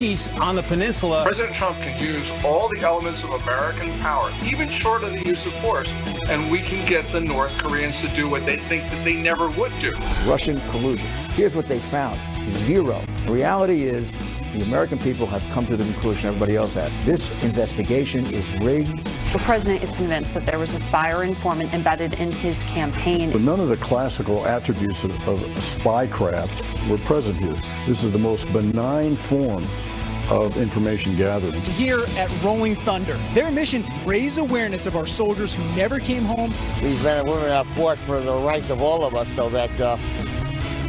peace on the peninsula. President Trump can use all the elements of American power, even short of the use of force, and we can get the North Koreans to do what they think that they never would do. Russian collusion. Here's what they found. Zero. The reality is the American people have come to the conclusion everybody else has. This investigation is rigged. The president is convinced that there was a spy or informant embedded in his campaign. But none of the classical attributes of spycraft were present here. This is the most benign form of information gathering. Here at Rolling Thunder, their mission, raise awareness of our soldiers who never came home. These men and women have fought for the rights of all of us so that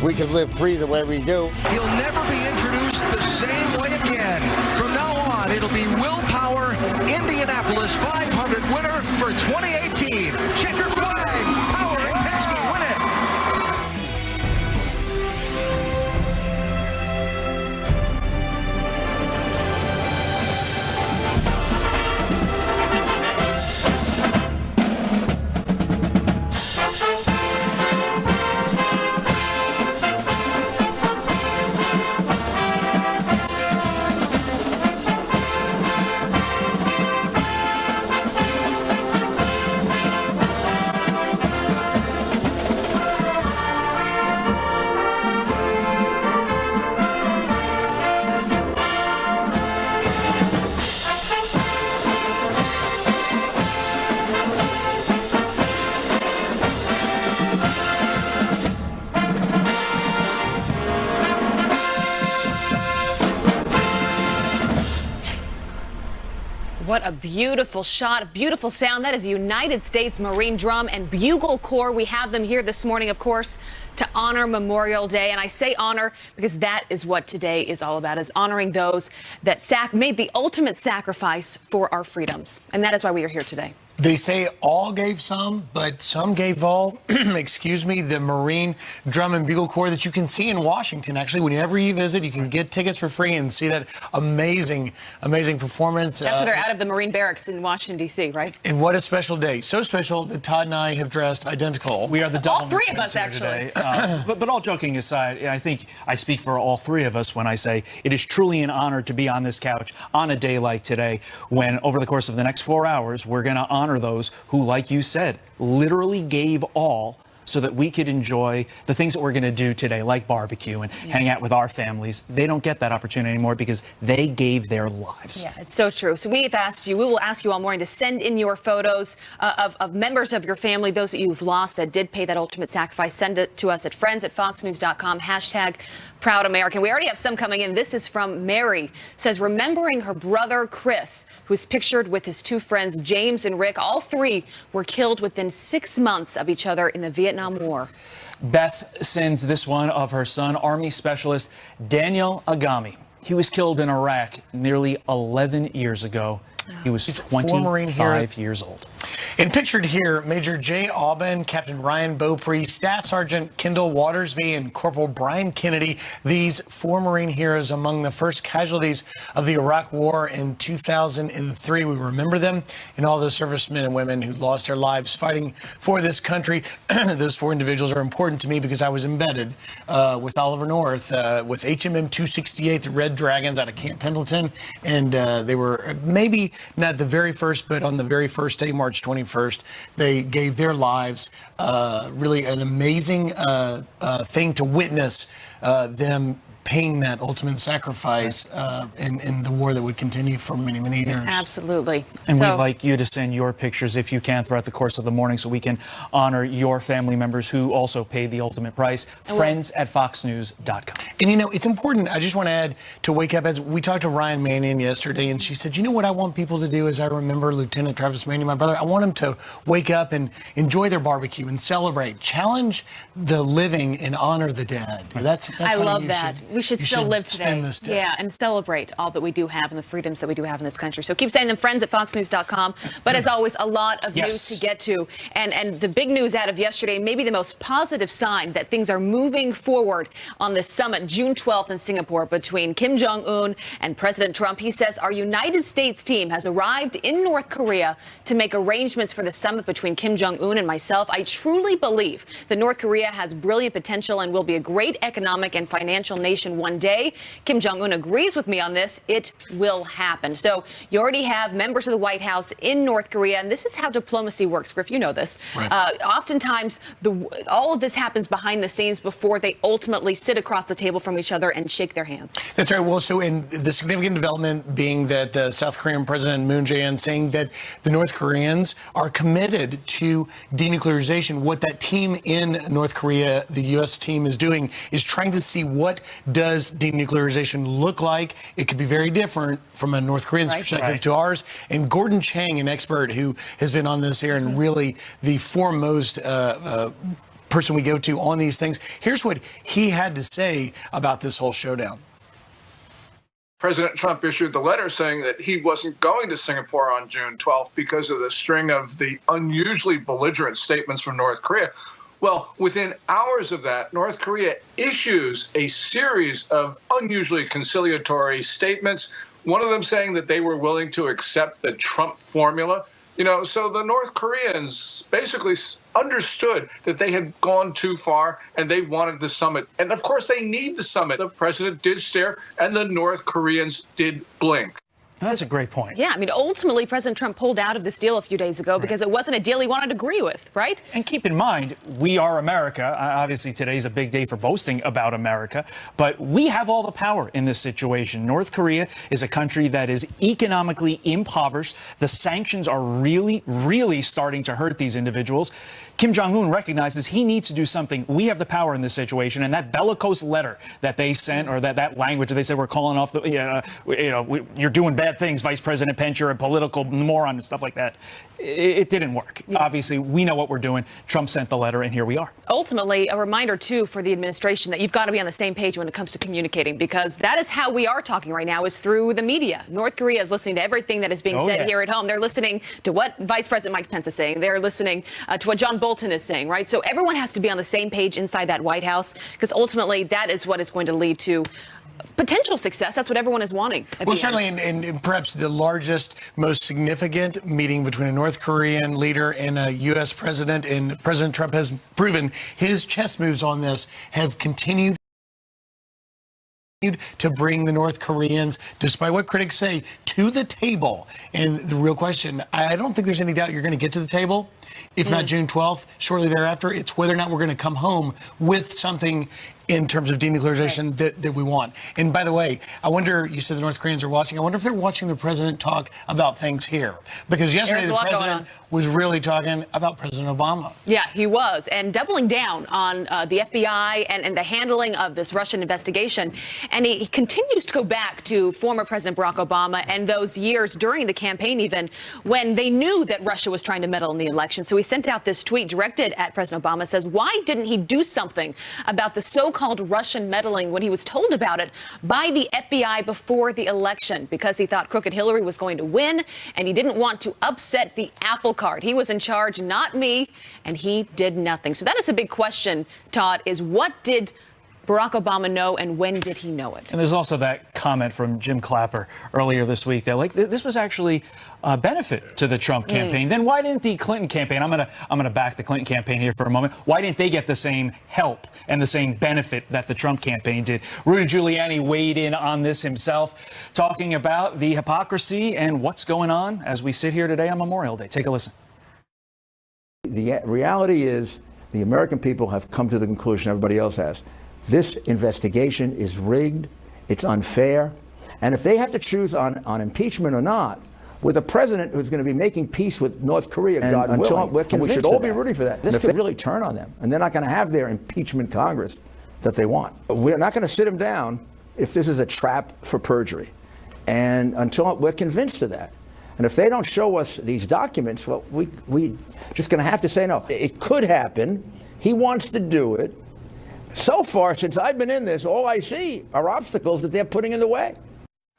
we can live free the way we do. He'll never be introduced the same way again. From now on, it'll be Will Power, Indianapolis 500 winner for 2018. Checker flag, Power and Penske win it. What a beautiful shot, beautiful sound. That is United States Marine Drum and Bugle Corps. We have them here this morning, of course, to honor Memorial Day. And I say honor because that is what today is all about, is honoring those that made the ultimate sacrifice for our freedoms. And that is why we are here today. They say all gave some, but some gave all. Excuse me, the Marine Drum and Bugle Corps that you can see in Washington. Actually, whenever you visit, you can get tickets for free and see that amazing, amazing performance. That's where they're out of the Marine Barracks in Washington, D.C., right? And what a special day. So special that Todd and I have dressed identical. We are the all three of us, actually. But all joking aside, I think I speak for all three of us when I say it is truly an honor to be on this couch on a day like today, when over the course of the next 4 hours, we're going to honor those who, like you said, literally gave all so that we could enjoy the things that we're going to do today, like barbecue and hang out with our families. They don't get that opportunity anymore because they gave their lives. Yeah, it's so true. So we will ask you all morning to send in your photos of members of your family, those that you've lost that did pay that ultimate sacrifice. Send it to us at friends@foxnews.com, #Proud American. We already have some coming in. This is from Mary. Says, remembering her brother Chris, who is pictured with his two friends, James and Rick. All three were killed within 6 months of each other in the Vietnam War. Beth sends this one of her son, Army Specialist Daniel Agami. He was killed in Iraq nearly 11 years ago. He was 25 years old. And pictured here, Major Jay Aubin, Captain Ryan Beaupre, Staff Sergeant Kendall Watersby, and Corporal Brian Kennedy. These four Marine heroes among the first casualties of the Iraq War in 2003. We remember them and all the servicemen and women who lost their lives fighting for this country. Those four individuals are important to me because I was embedded with Oliver North, with HMM 268, the Red Dragons out of Camp Pendleton. And they were maybe not the very first, but on the very first day, March 21st, they gave their lives. Really an amazing thing to witness them paying that ultimate sacrifice in the war that would continue for many, many years. Absolutely. And we'd like you to send your pictures, if you can, throughout the course of the morning so we can honor your family members who also paid the ultimate price. Friends@foxnews.com. And, you know, it's important. I just want to add to wake up, as we talked to Ryan Mannion yesterday, and she said, you know what I want people to do as I remember Lieutenant Travis Mannion, my brother, I want them to wake up and enjoy their barbecue and celebrate, challenge the living and honor the dead. That's I how love you that. We should still live today. Spend this day. Yeah, and celebrate all that we do have and the freedoms that we do have in this country. So keep sending them, friends@foxnews.com. But as always, a lot of news to get to. And the big news out of yesterday, maybe the most positive sign that things are moving forward on this summit, June 12th in Singapore, between Kim Jong-un and President Trump. He says our United States team has arrived in North Korea to make arrangements for the summit between Kim Jong-un and myself. I truly believe that North Korea has brilliant potential and will be a great economic and financial nation denuclearization one day. Kim Jong-un agrees with me on this. It will happen. So you already have members of the White House in North Korea, and this is how diplomacy works. Griff, you know this. Right. Oftentimes, all of this happens behind the scenes before they ultimately sit across the table from each other and shake their hands. That's right. Well, so in the significant development being that the South Korean President Moon Jae-in saying that the North Koreans are committed to denuclearization. What that team in North Korea, the U.S. team, is doing is trying to see what does denuclearization look like. It could be very different from a North Korean's perspective to ours. And Gordon Chang, an expert who has been on this here and really the foremost person we go to on these things, here's what he had to say about this whole showdown. President Trump issued the letter saying that he wasn't going to Singapore on June 12th because of the string of the unusually belligerent statements from North Korea. Well, within hours of that, North Korea issues a series of unusually conciliatory statements, one of them saying that they were willing to accept the Trump formula. You know, so the North Koreans basically understood that they had gone too far and they wanted the summit. And of course, they need the summit. The president did stare and the North Koreans did blink. That's a great point. Yeah, I mean, ultimately, President Trump pulled out of this deal a few days ago because it wasn't a deal he wanted to agree with, right? And keep in mind, we are America. Obviously, today's a big day for boasting about America, but we have all the power in this situation. North Korea is a country that is economically impoverished. The sanctions are really, really starting to hurt these individuals. Kim Jong-un recognizes he needs to do something. We have the power in this situation, and that bellicose letter that they sent, or that language that they said we're calling off the, you're doing bad things, Vice President Pence, you're a political moron and stuff like that. It didn't work. Yeah. Obviously, we know what we're doing. Trump sent the letter, and here we are. Ultimately, a reminder, too, for the administration that you've got to be on the same page when it comes to communicating, because that is how we are talking right now, is through the media. North Korea is listening to everything that is being said here at home. They're listening to what Vice President Mike Pence is saying. They're listening to what John Bolton is saying, right? So everyone has to be on the same page inside that White House, because ultimately that is what is going to lead to potential success. That's what everyone is wanting. Well, certainly, and perhaps the largest, most significant meeting between a North Korean leader and a U.S. president, and President Trump has proven his chess moves on this have continued to bring the North Koreans, despite what critics say, to the table. And the real question, I don't think there's any doubt you're going to get to the table, if not June 12th, shortly thereafter. It's whether or not we're going to come home with something in terms of denuclearization that we want. And by the way, I wonder, you said the North Koreans are watching. I wonder if they're watching the president talk about things here. Because yesterday the president was really talking about President Obama. Yeah, he was. And doubling down on the FBI and the handling of this Russian investigation. And he continues to go back to former President Barack Obama and those years during the campaign even when they knew that Russia was trying to meddle in the election. So he sent out this tweet directed at President Obama, says, why didn't he do something about the so-called Russian meddling when he was told about it by the FBI before the election? Because he thought crooked Hillary was going to win and he didn't want to upset the apple cart. He was in charge, not me, and he did nothing. So that is a big question, Todd, is what did Barack Obama know, and when did he know it? And there's also that comment from Jim Clapper earlier this week that, like, this was actually a benefit to the Trump campaign. Then why didn't the Clinton campaign, I'm gonna back the Clinton campaign here for a moment, why didn't they get the same help and the same benefit that the Trump campaign did? Rudy Giuliani weighed in on this himself, talking about the hypocrisy and what's going on as we sit here today on Memorial Day. Take a listen. The reality is the American people have come to the conclusion everybody else has. This investigation is rigged, it's unfair, and if they have to choose on impeachment or not, with a president who's going to be making peace with North Korea, God willing, we should all be rooting for that. This could really turn on them, and they're not going to have their impeachment Congress that they want. We're not going to sit them down if this is a trap for perjury, and until we're convinced of that. And if they don't show us these documents, well, we just going to have to say no. It could happen. He wants to do it. So far, since I've been in this, all I see are obstacles that they're putting in the way.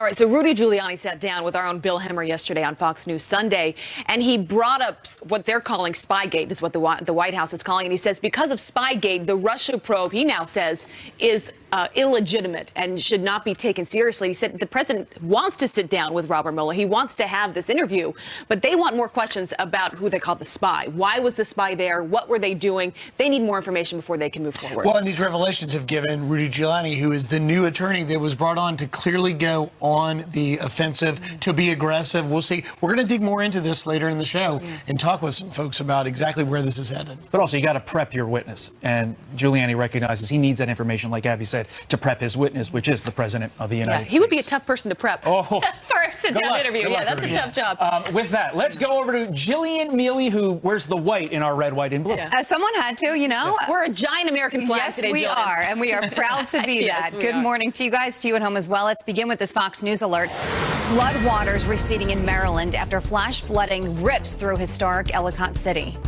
All right, so Rudy Giuliani sat down with our own Bill Hemmer yesterday on Fox News Sunday, and he brought up what they're calling Spygate, is what the White House is calling it. He says because of Spygate, the Russia probe, he now says, is illegitimate and should not be taken seriously. He said the president wants to sit down with Robert Mueller. He wants to have this interview, but they want more questions about who they call the spy. Why was the spy there? What were they doing? They need more information before they can move forward. Well, and these revelations have given Rudy Giuliani, who is the new attorney that was brought on to clearly go on the offensive, to be aggressive. We'll see. We're going to dig more into this later in the show and talk with some folks about exactly where this is headed. But also, you got to prep your witness. And Giuliani recognizes he needs that information, like Abby said, to prep his witness, which is the president of the United States. He would be a tough person to prep for a sit-down luck. interview. Yeah, that's a tough job. With that, let's go over to Jillian Mealy, who wears the white in our red, white, and blue. Someone had to, you know. We're a giant American flag today, we Jillian. are, and we are proud to be Yes, that. Good morning to you guys, to you at home as well. Let's begin with this Fox News alert. Flood waters receding in Maryland after flash flooding rips through historic Ellicott City.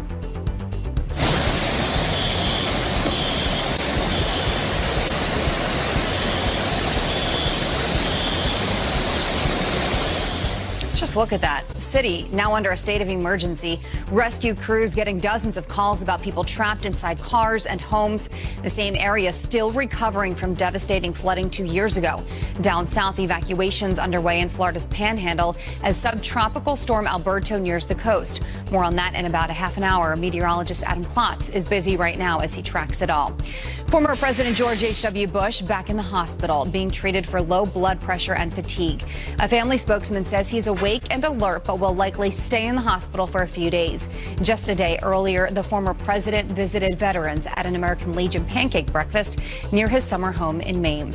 Just look at that. The city now under a state of emergency. Rescue crews getting dozens of calls about people trapped inside cars and homes. The same area still recovering from devastating flooding 2 years ago. Down south, evacuations underway in Florida's Panhandle as subtropical storm Alberto nears the coast. More on that in about a half an hour. Meteorologist Adam Klotz is busy right now as he tracks it all. Former President George H.W. Bush back in the hospital being treated for low blood pressure and fatigue. A family spokesman says he's awake and alert, but will likely stay in the hospital for a few days. Just a day earlier, the former president visited veterans at an American Legion pancake breakfast near his summer home in Maine.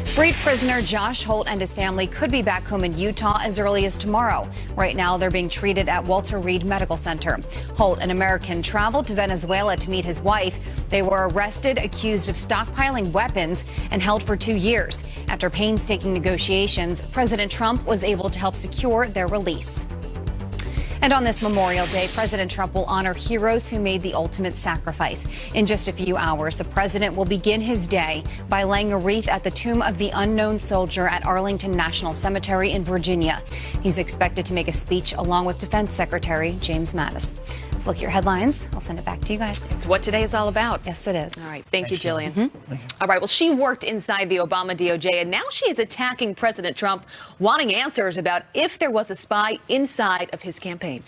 Freed prisoner Josh Holt and his family could be back home in Utah as early as tomorrow. Right now, they're being treated at Walter Reed Medical Center. Holt, an American, traveled to Venezuela to meet his wife. They were arrested, accused of stockpiling weapons, and held for 2 years. After painstaking negotiations, President Trump was able to help secure their release. And on this Memorial Day, President Trump will honor heroes who made the ultimate sacrifice. In just a few hours, the president will begin his day by laying a wreath at the tomb of the unknown soldier at Arlington National Cemetery in Virginia. He's expected to make a speech along with Defense Secretary James Mattis. Let's look at your headlines. I'll send it back to you guys. It's what today is all about. Yes, it is. All right. Thank you, Jillian. All right. Well, she worked inside the Obama DOJ, and now she is attacking President Trump, wanting answers about if there was a spy inside of his campaign.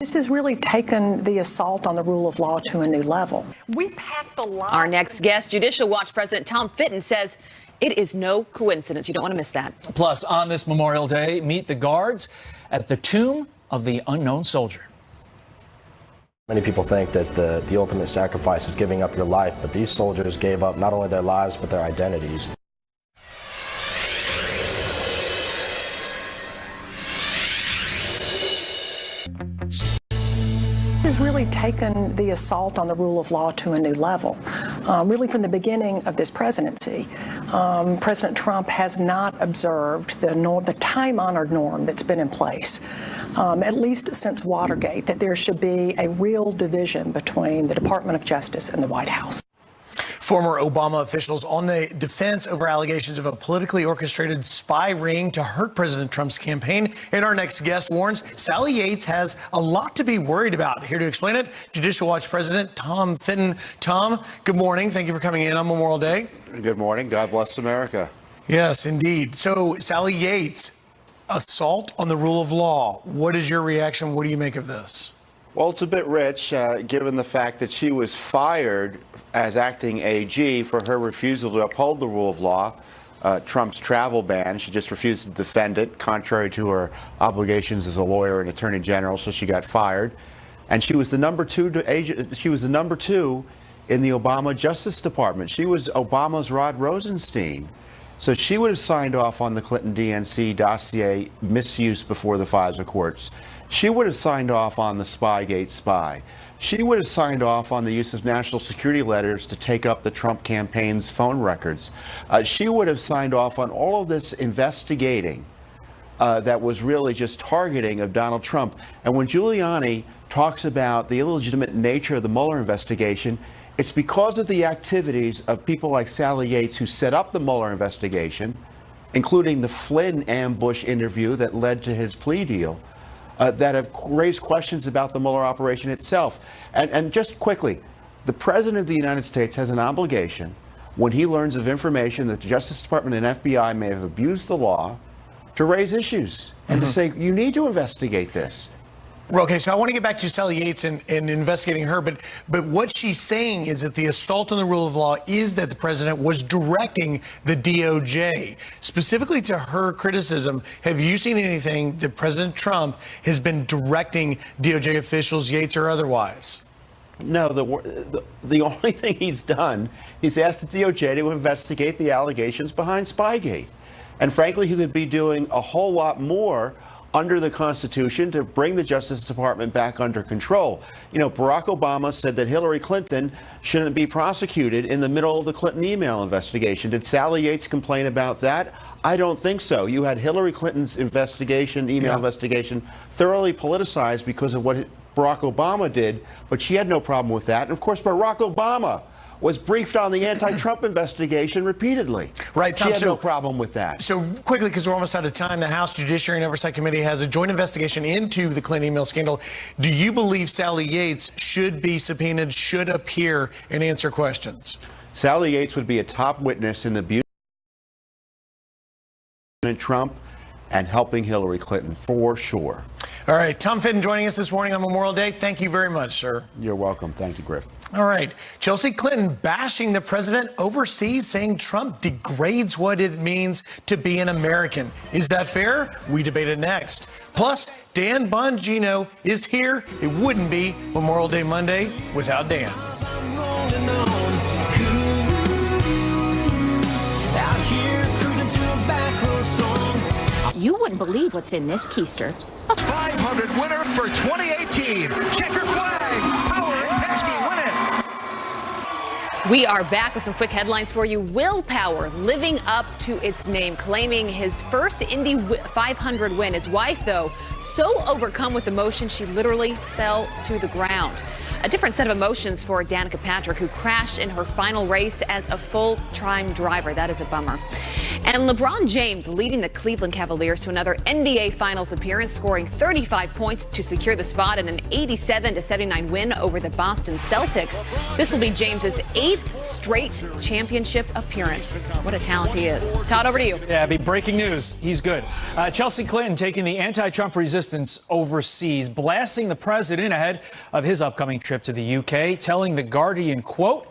This has really taken the assault on the rule of law to a new level. We packed a lot. Our next guest, Judicial Watch President Tom Fitton, says it is no coincidence. You don't want to miss that. Plus, on this Memorial Day, meet the guards at the tomb of the unknown soldier. Many people think that the ultimate sacrifice is giving up your life, but these soldiers gave up not only their lives, but their identities. Has really taken the assault on the rule of law to a new level. Really from the beginning of this presidency, President Trump has not observed the time-honored norm that's been in place, at least since Watergate, that there should be a real division between the Department of Justice and the White House. Former Obama officials on the defense over allegations of a politically orchestrated spy ring to hurt President Trump's campaign. And our next guest warns Sally Yates has a lot to be worried about. Here to explain it, Judicial Watch President Tom Fitton. Tom, good morning. Thank you for coming in on Memorial Day. Good morning. God bless America. Yes, indeed. So, Sally Yates, assault on the rule of law. What is your reaction? What do you make of this? Well, it's a bit rich, given the fact that she was fired as acting AG for her refusal to uphold the rule of law, Trump's travel ban. She just refused to defend it, contrary to her obligations as a lawyer and attorney general, so she got fired. And she was the number two in the Obama Justice Department. She was Obama's Rod Rosenstein. So she would have signed off on the Clinton DNC dossier misuse before the FISA courts. She would have signed off on the Spygate spy. She would have signed off on the use of national security letters to take up the Trump campaign's phone records. She would have signed off on all of this investigating that was really just targeting of Donald Trump. And when Giuliani talks about the illegitimate nature of the Mueller investigation, it's because of the activities of people like Sally Yates, who set up the Mueller investigation, including the Flynn ambush interview that led to his plea deal, that have raised questions about the Mueller operation itself. And just quickly, the President of the United States has an obligation, when he learns of information that the Justice Department and FBI may have abused the law, to raise issues and to say, you need to investigate this. Okay, so I want to get back to Sally Yates and investigating her, but what she's saying is that the assault on the rule of law is that the president was directing the DOJ. Specifically to her criticism, have you seen anything that President Trump has been directing DOJ officials, Yates or otherwise? No, the only thing he's done, he's asked the DOJ to investigate the allegations behind Spygate. And frankly, he could be doing a whole lot more under the Constitution to bring the Justice Department back under control. You know, Barack Obama said that Hillary Clinton shouldn't be prosecuted in the middle of the Clinton email investigation. Did Sally Yates complain about that? I don't think so. You had Hillary Clinton's investigation, email investigation, thoroughly politicized because of what Barack Obama did, but she had no problem with that. And of course, Barack Obama was briefed on the anti-Trump investigation repeatedly. Right, Tom. She had no problem with that. So quickly, because we're almost out of time, the House Judiciary and Oversight Committee has a joint investigation into the Clinton email scandal. Do you believe Sally Yates should be subpoenaed, should appear and answer questions? Sally Yates would be a top witness in the abuse of Trump and helping Hillary Clinton, for sure. All right, Tom Fitton joining us this morning on Memorial Day. Thank you very much, sir. You're welcome. Thank you, Griff. All right. Chelsea Clinton bashing the president overseas, saying Trump degrades what it means to be an American. Is that fair? We debate it next. Plus, Dan Bongino is here. It wouldn't be Memorial Day Monday without Dan. You wouldn't believe what's in this keister. 500 winner for 2018. Checker flag. Power and Penske win it. We are back with some quick headlines for you. Will Power living up to its name, claiming his first Indy 500 win. His wife, though, so overcome with emotion she literally fell to the ground. A different set of emotions for Danica Patrick, who crashed in her final race as a full-time driver. That is a bummer. And LeBron James leading the Cleveland Cavaliers to another NBA Finals appearance, scoring 35 points to secure the spot in an 87-79 win over the Boston Celtics. This will be James's 8th straight championship appearance. What a talent he is. Todd, over to you. Yeah, be breaking news. He's good. Chelsea Clinton taking the anti-Trump resistance overseas, blasting the president ahead of his upcoming trip to the UK, telling The Guardian, quote,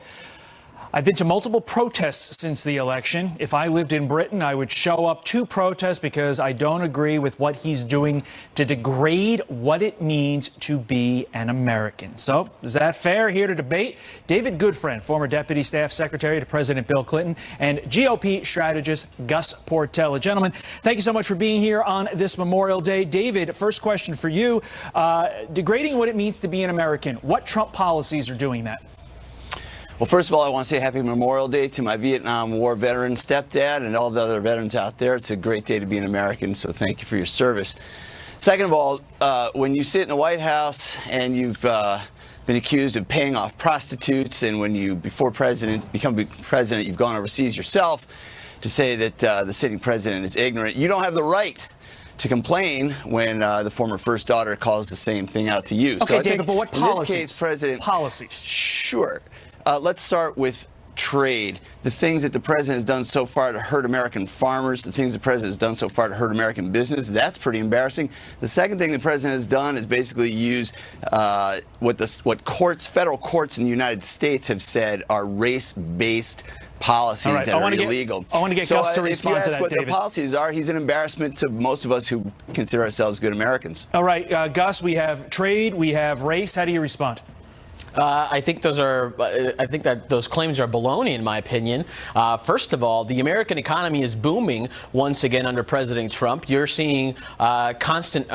I've been to multiple protests since the election. If I lived in Britain, I would show up to protests because I don't agree with what he's doing to degrade what it means to be an American. So, is that fair? Here to debate, David Goodfriend, former Deputy Staff Secretary to President Bill Clinton, and GOP strategist Gus Portella. Gentlemen, thank you so much for being here on this Memorial Day. David, first question for you. Degrading what it means to be an American. What Trump policies are doing that? Well, first of all, I want to say happy Memorial Day to my Vietnam War veteran stepdad and all the other veterans out there. It's a great day to be an American, so thank you for your service. Second of all, when you sit in the White House and you've been accused of paying off prostitutes, and when you, before become president, you've gone overseas yourself to say that the sitting president is ignorant, you don't have the right to complain when the former first daughter calls the same thing out to you. Okay, so David, but what policies? In this case, President, policies. Sure. Let's start with trade. The things that the president has done so far to hurt American farmers, the things the president has done so far to hurt American business, that's pretty embarrassing. The second thing the president has done is basically use what courts, federal courts in the United States have said are race-based policies that are illegal. I want to get Gus to respond to that, David. If you ask what the policies are, he's an embarrassment to most of us who consider ourselves good Americans. All right, Gus, we have trade, we have race. How do you respond? I think that those claims are baloney, in my opinion. First of all, the American economy is booming once again under President Trump. You're seeing constant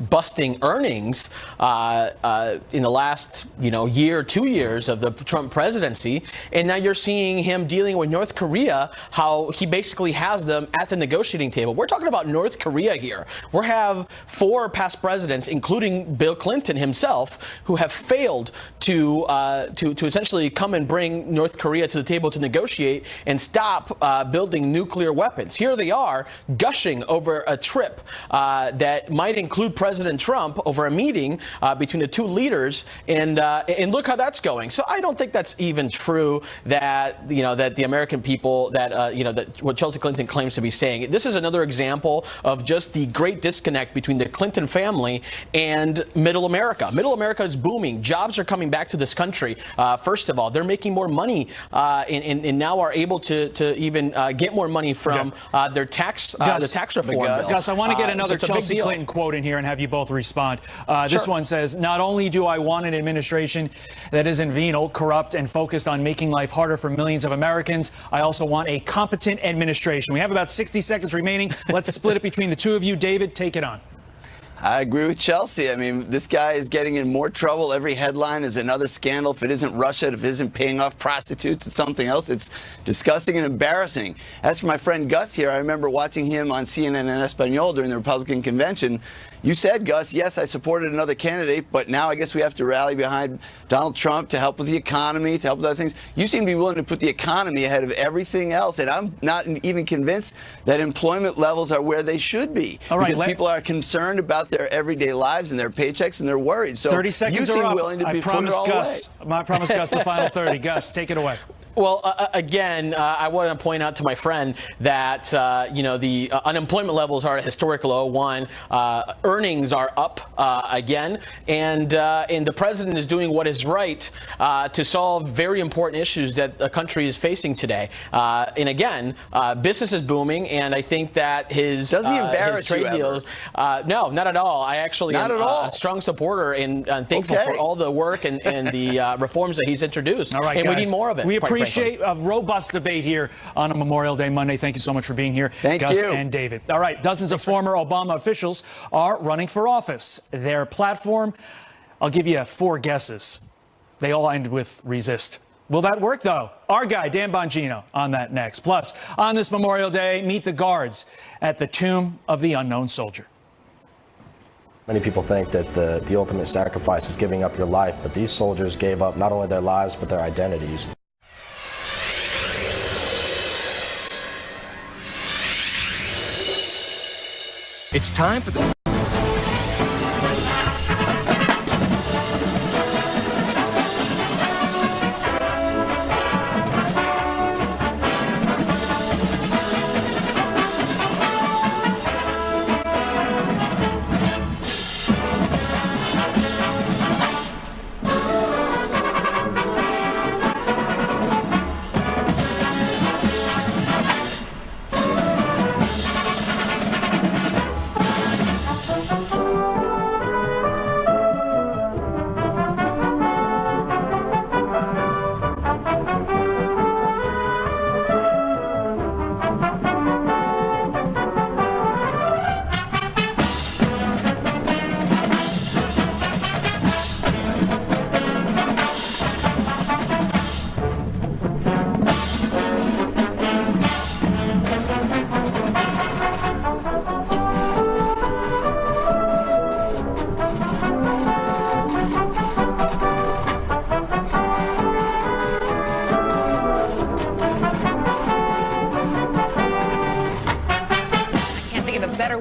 busting earnings in the last year or 2 years of the Trump presidency, and now you're seeing him dealing with North Korea, how he basically has them at the negotiating table. We're talking about North Korea here. We have 4 past presidents, including Bill Clinton himself, who have failed failed to essentially come and bring North Korea to the table to negotiate and stop building nuclear weapons. Here they are gushing over a trip that might include President Trump over a meeting between the two leaders, and look how that's going. So I don't think that's even true that that the American people that what Chelsea Clinton claims to be saying. This is another example of just the great disconnect between the Clinton family and Middle America. Middle America is booming. Jobs are coming back to this country. First of all, they're making more money and now are able to even get more money from their tax the tax reform bill. Gus, I want to get another so Chelsea Clinton quote in here and have you both respond. This one says, "Not only do I want an administration that isn't venal, corrupt, and focused on making life harder for millions of Americans, I also want a competent administration." We have about 60 seconds remaining. Let's split it between the two of you. David, take it on. I agree with Chelsea. I mean, this guy is getting in more trouble. Every headline is another scandal. If it isn't Russia, if it isn't paying off prostitutes, it's something else. It's disgusting and embarrassing. As for my friend Gus here, I remember watching him on CNN en Espanol during the Republican convention. You said, Gus, yes, I supported another candidate, but now I guess we have to rally behind Donald Trump to help with the economy, to help with other things. You seem to be willing to put the economy ahead of everything else, and I'm not even convinced that employment levels are where they should be. All right, because people are concerned about their everyday lives and their paychecks, and they're worried. So 30 seconds you seem are up. willing to be I promise put it all Gus. I promise Gus the final 30. Gus, take it away. Well, again, I want to point out to my friend that, the unemployment levels are at a historic low. One, earnings are up again, and the president is doing what is right to solve very important issues that the country is facing today. And again, business is booming, and I think that his does he embarrass his trade deals? No, not at all. I actually am a strong supporter and thankful for all the work and the reforms that he's introduced. All right, and guys, we need more of it. We appreciate a robust debate here on a Memorial Day Monday. Thank you so much for being here, Thank Gus you. and David. All right, dozens of former Obama officials are running for office. Their platform, I'll give you 4 guesses. They all end with resist. Will that work, though? Our guy, Dan Bongino, on that next. Plus, on this Memorial Day, meet the guards at the Tomb of the Unknown Soldier. Many people think that the ultimate sacrifice is giving up your life, but these soldiers gave up not only their lives, but their identities. It's time for the...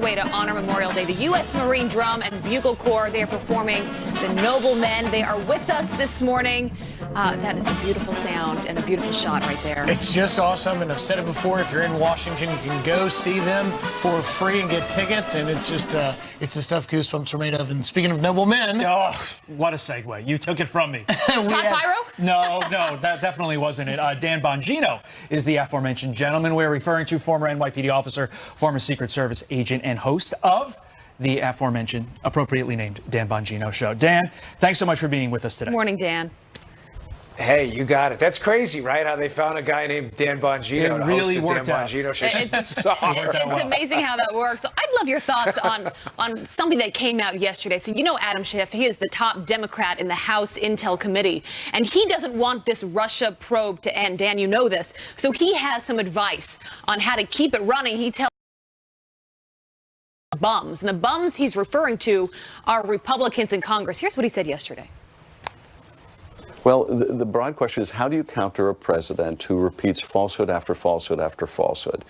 Way to honor Memorial Day. The U.S. Marine Drum and Bugle Corps, they are performing The Noble Men. They are with us this morning. That is a beautiful sound and a beautiful shot right there. It's just awesome, and I've said it before, if you're in Washington, you can go see them for free and get tickets, and it's just, it's the stuff Goosebumps are made of. And speaking of noble men... Oh, what a segue. You took it from me. Todd Pyro? No, that definitely wasn't it. Dan Bongino is the aforementioned gentleman we're referring to, former NYPD officer, former Secret Service agent, and host of the aforementioned, appropriately named Dan Bongino Show. Dan, thanks so much for being with us today. Morning, Dan. Hey, you got it. That's crazy, right? How they found a guy named Dan Bongino to host the Dan Bongino Show. It's amazing how that works. So I'd love your thoughts on something that came out yesterday. So you know Adam Schiff, he is the top Democrat in the House Intel Committee, and he doesn't want this Russia probe to end. Dan, you know this. So he has some advice on how to keep it running. He tells bums, and the bums he's referring to are Republicans in Congress. Here's what he said yesterday. Well, the broad question is, how do you counter a president who repeats falsehood after falsehood after falsehood,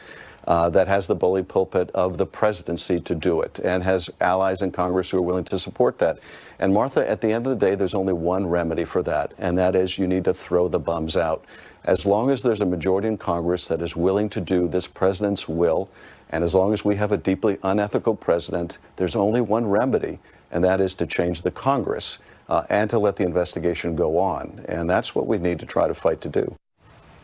that has the bully pulpit of the presidency to do it, and has allies in Congress who are willing to support that? And Martha, at the end of the day, there's only one remedy for that, and that is you need to throw the bums out. As long as there's a majority in Congress that is willing to do this president's will, and as long as we have a deeply unethical president, there's only one remedy, and that is to change the Congress. And to let the investigation go on. And that's what we need to try to fight to do.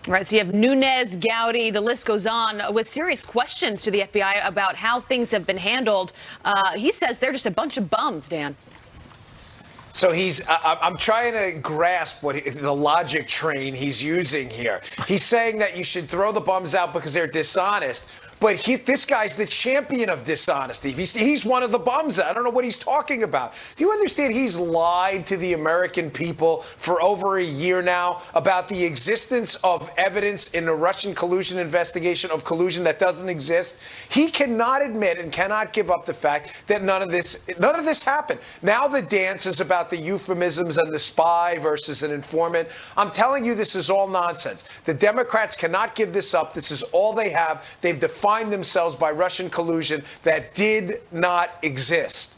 Right, so you have Nunes, Gowdy, the list goes on, with serious questions to the FBI about how things have been handled. He says they're just a bunch of bums, Dan. So I'm trying to grasp the logic train he's using here. He's saying that you should throw the bums out because they're dishonest. But this guy's the champion of dishonesty. He's one of the bums. I don't know what he's talking about. Do you understand he's lied to the American people for over a year now about the existence of evidence in the Russian collusion investigation of collusion that doesn't exist? He cannot admit and cannot give up the fact that none of this happened. Now the dance is about the euphemisms and the spy versus an informant. I'm telling you, this is all nonsense. The Democrats cannot give this up. This is all they have. They've defined themselves by Russian collusion that did not exist.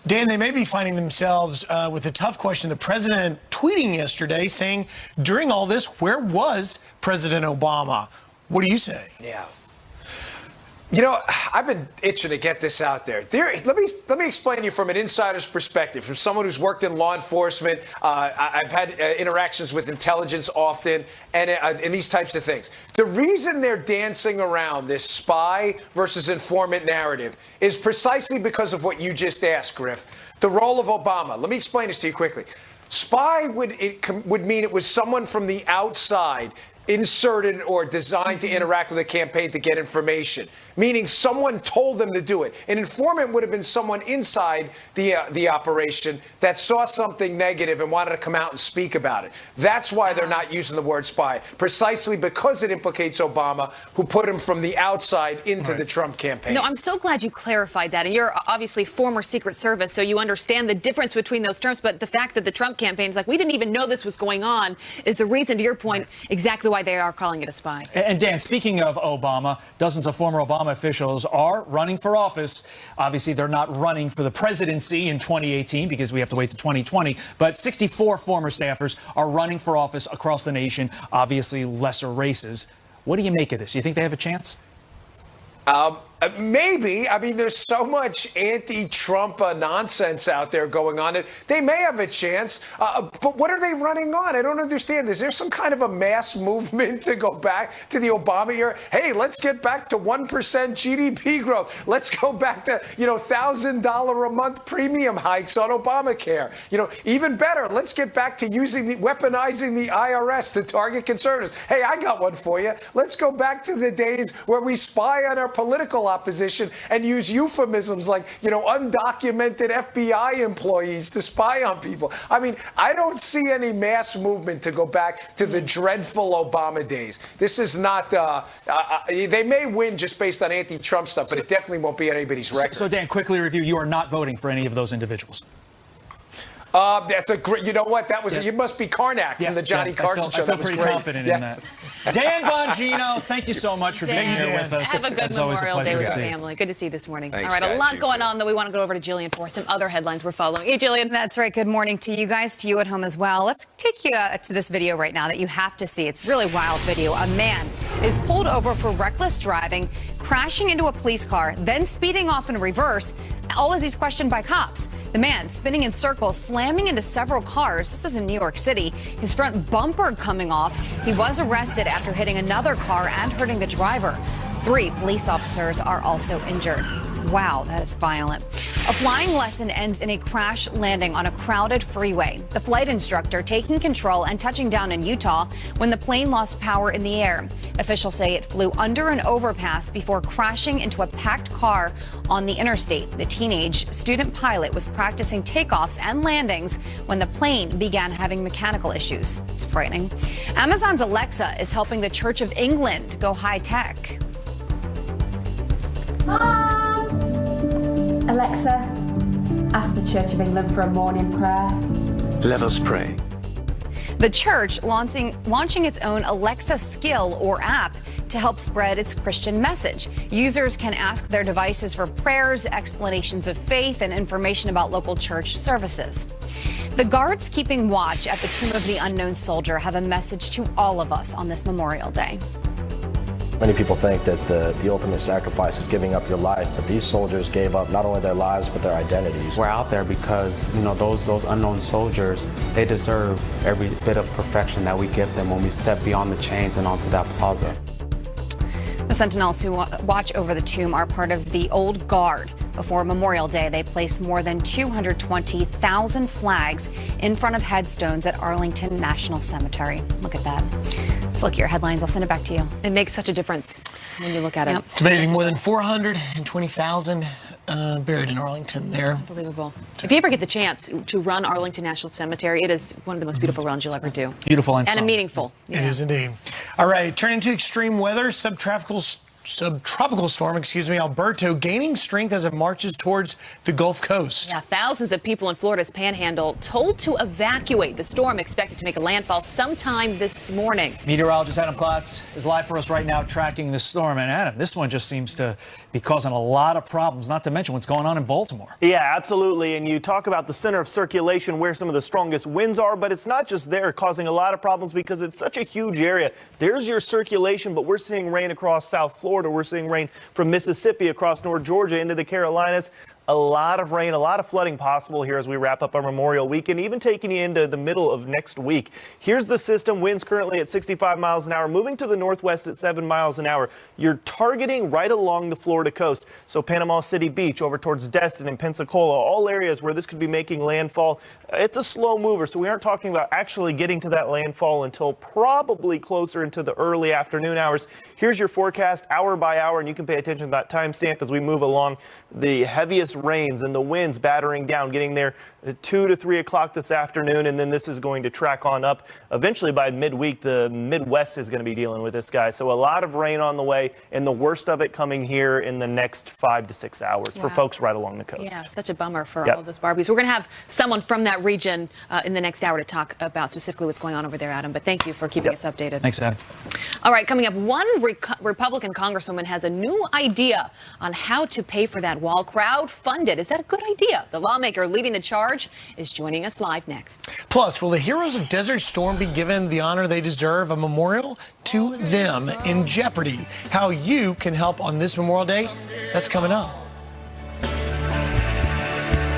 Dan, they may be finding themselves with a tough question. The president tweeting yesterday saying, during all this, where was President Obama? What do you say? Yeah. You know, I've been itching to get this out there. Let me explain to you from an insider's perspective, from someone who's worked in law enforcement. I've had interactions with intelligence often, and these types of things. The reason they're dancing around this spy versus informant narrative is precisely because of what you just asked, Griff. The role of Obama. Let me explain this to you quickly. Spy would mean it was someone from the outside inserted or designed to interact with a campaign to get information, meaning someone told them to do it. An informant would have been someone inside the operation that saw something negative and wanted to come out and speak about it. That's why they're not using the word spy, precisely because it implicates Obama, who put him from the outside into the Trump campaign. No, I'm so glad you clarified that. And you're obviously former Secret Service, so you understand the difference between those terms. But the fact that the Trump campaign is like, we didn't even know this was going on, is the reason, to your point, exactly why they are calling it a spy. And Dan, speaking of Obama, dozens of former Obama officials are running for office. Obviously, they're not running for the presidency in 2018 because we have to wait to 2020. But 64 former staffers are running for office across the nation, obviously lesser races. What do you make of this? You think they have a chance? Maybe. I mean, there's so much anti-Trump nonsense out there going on. They may have a chance, but what are they running on? I don't understand. Is there some kind of a mass movement to go back to the Obama era? Hey, let's get back to 1% GDP growth. Let's go back to, $1,000 a month premium hikes on Obamacare. Even better, let's get back to weaponizing the IRS to target conservatives. Hey, I got one for you. Let's go back to the days where we spy on our political opposition and use euphemisms like, undocumented FBI employees to spy on people. I mean, I don't see any mass movement to go back to the dreadful Obama days. This is not, they may win just based on anti-Trump stuff, but it definitely won't be anybody's record. So Dan, quickly review, you are not voting for any of those individuals. That's a great, you know what? That was, you must be Karnak from the Johnny Carson show. I felt pretty confident in that. Dan Bongino, thank you so much for being here with us. Have a good Memorial Day with your family. Good to see you this morning. Thanks, all right, guys. a lot going on, though. We want to go over to Jillian for some other headlines we're following. Hey, Jillian. That's right. Good morning to you guys, to you at home as well. Let's take you to this video right now that you have to see. It's really wild video. A man is pulled over for reckless driving, crashing into a police car, then speeding off in reverse, all as he's questioned by cops. The man spinning in circles, slamming into several cars. This is in New York City. His front bumper coming off. He was arrested after hitting another car and hurting the driver. 3 police officers are also injured. Wow, that is violent. A flying lesson ends in a crash landing on a crowded freeway. The flight instructor taking control and touching down in Utah when the plane lost power in the air. Officials say it flew under an overpass before crashing into a packed car on the interstate. The teenage student pilot was practicing takeoffs and landings when the plane began having mechanical issues. It's frightening. Amazon's Alexa is helping the Church of England go high tech. Alexa, ask the Church of England for a morning prayer. Let us pray. The church launching its own Alexa skill or app to help spread its Christian message. Users can ask their devices for prayers, explanations of faith, and information about local church services. The guards keeping watch at the Tomb of the Unknown Soldier have a message to all of us on this Memorial Day. Many people think that the ultimate sacrifice is giving up your life, but these soldiers gave up not only their lives, but their identities. We're out there because, those unknown soldiers, they deserve every bit of perfection that we give them when we step beyond the chains and onto that plaza. The Sentinels who watch over the tomb are part of the Old Guard. Before Memorial Day, they place more than 220,000 flags in front of headstones at Arlington National Cemetery. Look at that. Let's look at your headlines. I'll send it back to you. It makes such a difference when you look at it. It's amazing. More than 420,000 buried in Arlington there. Unbelievable. If you ever get the chance to run Arlington National Cemetery, it is one of the most beautiful runs you'll ever do. Beautiful and a meaningful. It is indeed. All right, turning to extreme weather, subtropical storm, Alberto gaining strength as it marches towards the Gulf Coast. Yeah, thousands of people in Florida's Panhandle told to evacuate. The storm expected to make a landfall sometime this morning. Meteorologist Adam Klotz is live for us right now tracking the storm. And Adam, this one just seems to be causing a lot of problems, not to mention what's going on in Baltimore. Yeah, absolutely. And you talk about the center of circulation where some of the strongest winds are, but it's not just there causing a lot of problems because it's such a huge area. There's your circulation, but we're seeing rain across South Florida. We're seeing rain from Mississippi across North Georgia into the Carolinas. A lot of rain, a lot of flooding possible here as we wrap up our Memorial Weekend, even taking you into the middle of next week. Here's the system. Winds currently at 65 miles an hour, moving to the northwest at 7 miles an hour. You're targeting right along the Florida coast. So Panama City Beach over towards Destin and Pensacola, all areas where this could be making landfall. It's a slow mover, so we aren't talking about actually getting to that landfall until probably closer into the early afternoon hours. Here's your forecast hour by hour, and you can pay attention to that timestamp as we move along. The heaviest rains and the winds battering down, getting there at 2 to 3 o'clock this afternoon, and then this is going to track on up. Eventually by midweek, the Midwest is going to be dealing with this, guy. So a lot of rain on the way, and the worst of it coming here in the next 5 to 6 hours for folks right along the coast. Yeah, such a bummer for all of those Barbies. We're going to have someone from that region in the next hour to talk about specifically what's going on over there, Adam. But thank you for keeping us updated. Thanks, Adam. All right, coming up, one Republican congresswoman has a new idea on how to pay for that wall. Crowd-funded. Is that a good idea? The lawmaker leading the charge is joining us live next. Plus, will the heroes of Desert Storm be given the honor they deserve? A memorial to them in jeopardy. How you can help on this Memorial Day? That's coming up.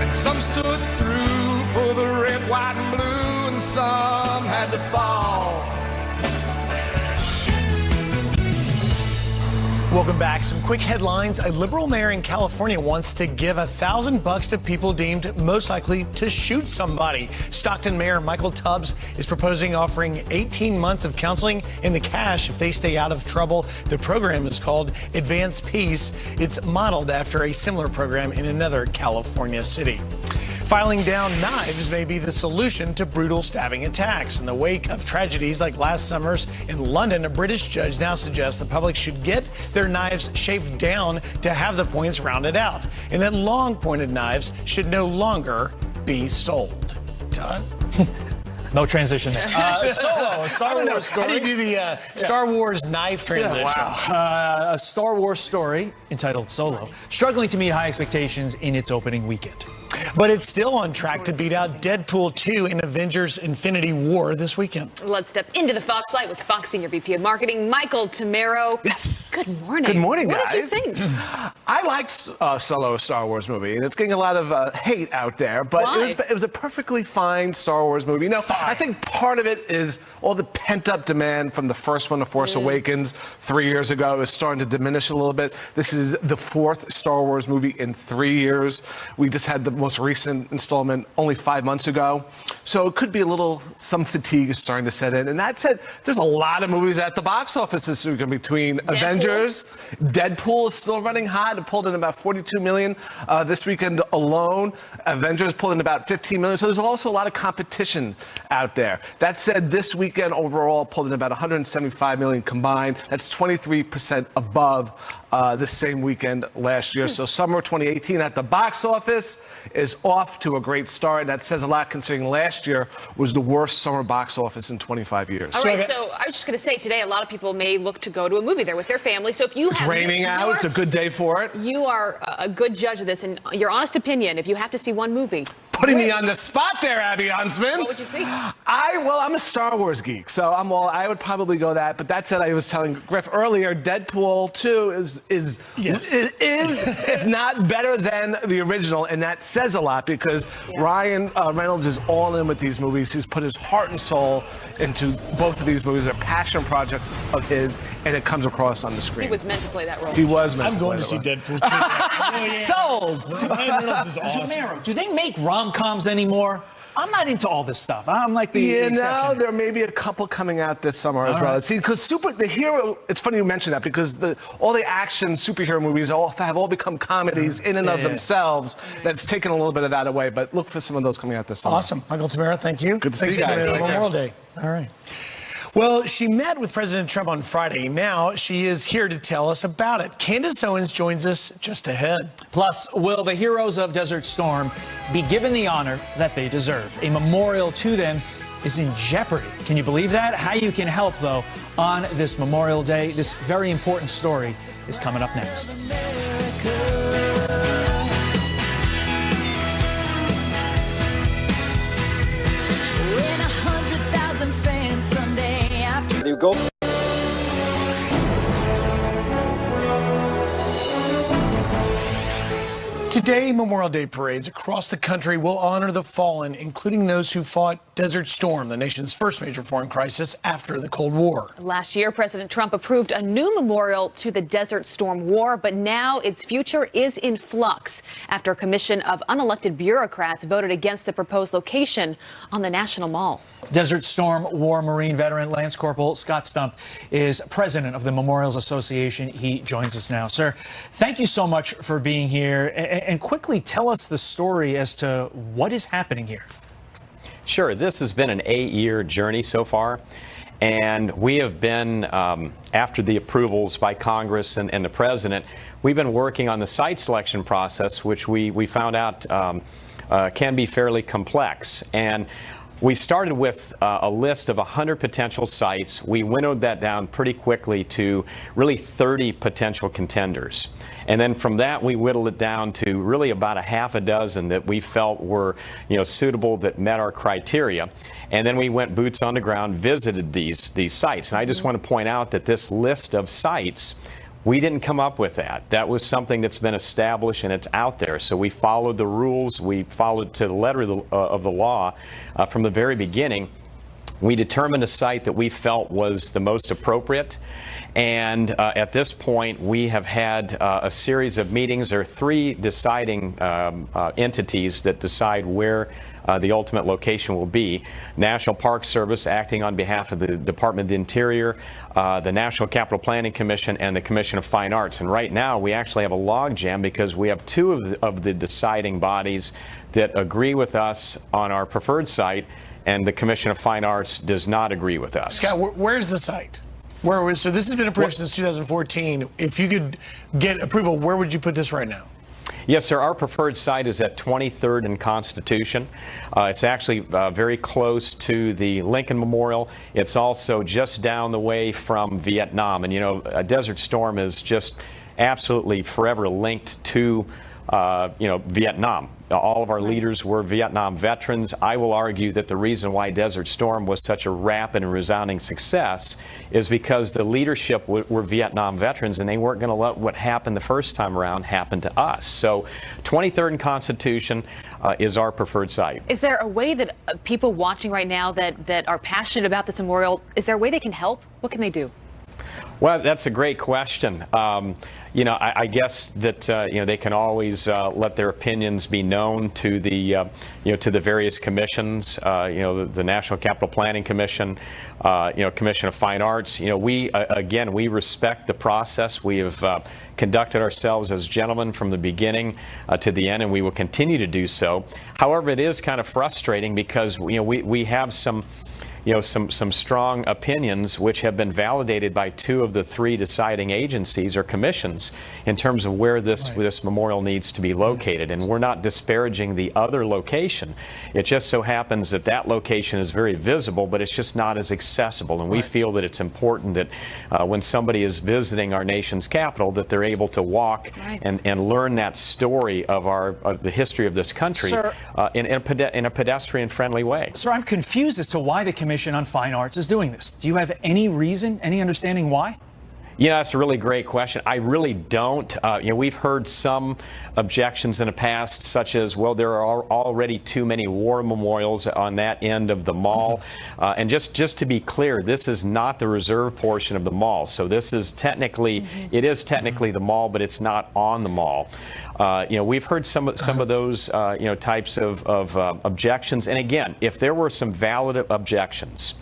And some stood through for the red, white, and blue, and some had to fall. Welcome back. Some quick headlines. A liberal mayor in California wants to give $1,000 to people deemed most likely to shoot somebody. Stockton Mayor Michael Tubbs is proposing offering 18 months of counseling in the cash if they stay out of trouble. The program is called Advance Peace. It's modeled after a similar program in another California city. Filing down knives may be the solution to brutal stabbing attacks. In the wake of tragedies like last summer's in London, a British judge now suggests the public should get their knives shaved down to have the points rounded out, and that long-pointed knives should no longer be sold. Todd? No transition there. Solo, a Star Wars story. How do you do the Star Wars knife transition? Yeah, wow. A Star Wars story entitled Solo, struggling to meet high expectations in its opening weekend. But it's still on track to beat out Deadpool 2 in Avengers Infinity War this weekend. Let's step into the Fox Light with Fox Senior VP of Marketing, Michael Tamero. Yes. Good morning. Good morning, guys. What did you think? I liked Solo, a Star Wars movie, and it's getting a lot of hate out there, but it was a perfectly fine Star Wars movie. I think part of it is all the pent-up demand from the first one, The Force Awakens, 3 years ago, is starting to diminish a little bit. This is the fourth Star Wars movie in 3 years. We just had the most recent installment only 5 months ago. So it could be some fatigue is starting to set in. And that said, there's a lot of movies at the box office this weekend between Avengers, Deadpool is still running hot. It pulled in about $42 million this weekend alone. Avengers pulled in about $15 million. So there's also a lot of competition out there. That said, this week weekend overall pulled in about 175 million combined. That's 23% above the same weekend last year. So summer 2018 at the box office is off to a great start. And that says a lot considering last year was the worst summer box office in 25 years. All right, so I was just going to say today a lot of people may look to go to a movie there with their family. So if you It's have, raining out, it's a good day for it. You are a good judge of this, and your honest opinion, if you have to see one movie. Putting me on the spot there, Abby Huntsman. What would you see? I'm a Star Wars geek, so I would probably go that. But that said, I was telling Griff earlier, Deadpool 2 is if not better than the original, and that says a lot because Ryan Reynolds is all in with these movies. He's put his heart and soul into both of these movies. They're passion projects of his, and it comes across on the screen. He was meant to play that role. He was meant I'm to going play to see that Deadpool 2. Oh, yeah. Sold. Ryan Reynolds is awesome. Tamara, do they make rom-coms anymore? I'm not into all this stuff. I'm like the Yeah, exception. now there may be a couple coming out this summer as All well. right. See, because the hero, it's funny you mention that because all the action superhero movies have all become comedies in and of themselves. That's taken a little bit of that away, but look for some of those coming out this summer. Awesome. Michael Tamara, thank you. Good to Thanks see you guys. for Take care. Memorial Day. All right. Well, she met with President Trump on Friday. Now she is here to tell us about it. Candace Owens joins us just ahead. Plus, will the heroes of Desert Storm be given the honor that they deserve? A memorial to them is in jeopardy. Can you believe that? How you can help, though, on this Memorial Day. This very important story is coming up next. There you go. Today, Memorial Day parades across the country will honor the fallen, including those who fought Desert Storm, the nation's first major foreign crisis after the Cold War. Last year, President Trump approved a new memorial to the Desert Storm War, but now its future is in flux after a commission of unelected bureaucrats voted against the proposed location on the National Mall. Desert Storm War Marine veteran Lance Corporal Scott Stump is president of the Memorials Association. He joins us now. Sir, thank you so much for being here. And quickly tell us the story as to what is happening here. Sure. This has been an 8-year journey so far. And we have been, after the approvals by Congress and the president, we've been working on the site selection process, which we found out can be fairly complex. And we started with a list of 100 potential sites. We winnowed that down pretty quickly to really 30 potential contenders. And then from that, we whittled it down to really about a half a dozen that we felt were, suitable, that met our criteria. And then we went boots on the ground, visited these sites. And I just want to point out that this list of sites, we didn't come up with that. That was something that's been established and it's out there. So we followed the rules. We followed to the letter of the law from the very beginning. We determined a site that we felt was the most appropriate. And at this point, we have had a series of meetings. There are 3 deciding entities that decide where the ultimate location will be. National Park Service, acting on behalf of the Department of the Interior, the National Capital Planning Commission, and the Commission of Fine Arts. And right now, we actually have a logjam because we have 2 of the deciding bodies that agree with us on our preferred site, and the Commission of Fine Arts does not agree with us. Scott, where's the site? So this has been approved since 2014. If you could get approval, where would you put this right now? Yes, sir. Our preferred site is at 23rd and Constitution. It's actually very close to the Lincoln Memorial. It's also just down the way from Vietnam. And, Desert Storm is just absolutely forever linked to, Vietnam. All of our leaders were Vietnam veterans. I will argue that the reason why Desert Storm was such a rapid and resounding success is because the leadership were Vietnam veterans, and they weren't going to let what happened the first time around happen to us. So 23rd and Constitution is our preferred site. Is there a way that people watching right now that are passionate about this memorial, is there a way they can help? What can they do? Well, that's a great question. I guess that they can always let their opinions be known to the to the various commissions. The National Capital Planning Commission, Commission of Fine Arts. We respect the process. We have conducted ourselves as gentlemen from the beginning to the end, and we will continue to do so. However, it is kind of frustrating because we have some some strong opinions which have been validated by 2 of the 3 deciding agencies or commissions in terms of where this memorial needs to be located. And we're not disparaging the other location. It just so happens that that location is very visible, but it's just not as accessible. And we feel that it's important that when somebody is visiting our nation's capital, that they're able to walk and learn that story of the history of this country in a pedestrian-friendly way. Sir, I'm confused as to why the Commission on Fine Arts is doing this. Do you have any reason, any understanding why? Yeah, that's a really great question. I really don't. We've heard some objections in the past, such as, well, there are already too many war memorials on that end of the mall. And just to be clear, this is not the reserve portion of the mall. So this is technically, it is technically the mall, but it's not on the mall. We've heard some of those, types of objections. And again, if there were some valid objections,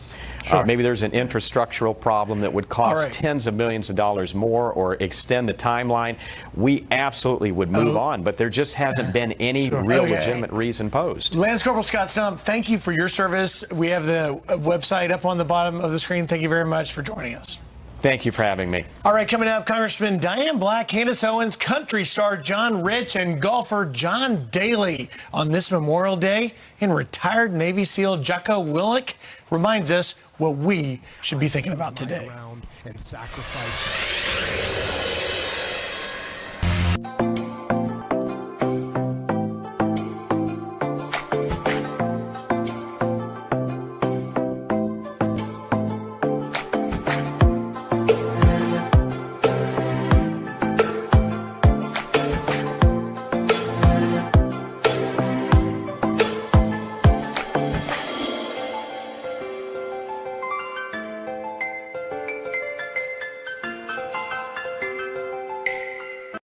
maybe there's an infrastructural problem that would cost tens of millions of dollars more or extend the timeline, we absolutely would move on. But there just hasn't been any real legitimate reason posed. Lance Corporal Scott Stump, thank you for your service. We have the website up on the bottom of the screen. Thank you very much for joining us. Thank you for having me. All right, coming up, Congressman Diane Black, Candace Owens, country star John Rich, and golfer John Daly on this Memorial Day. And retired Navy SEAL Jocko Willink reminds us what we should be thinking about today. And sacrifice.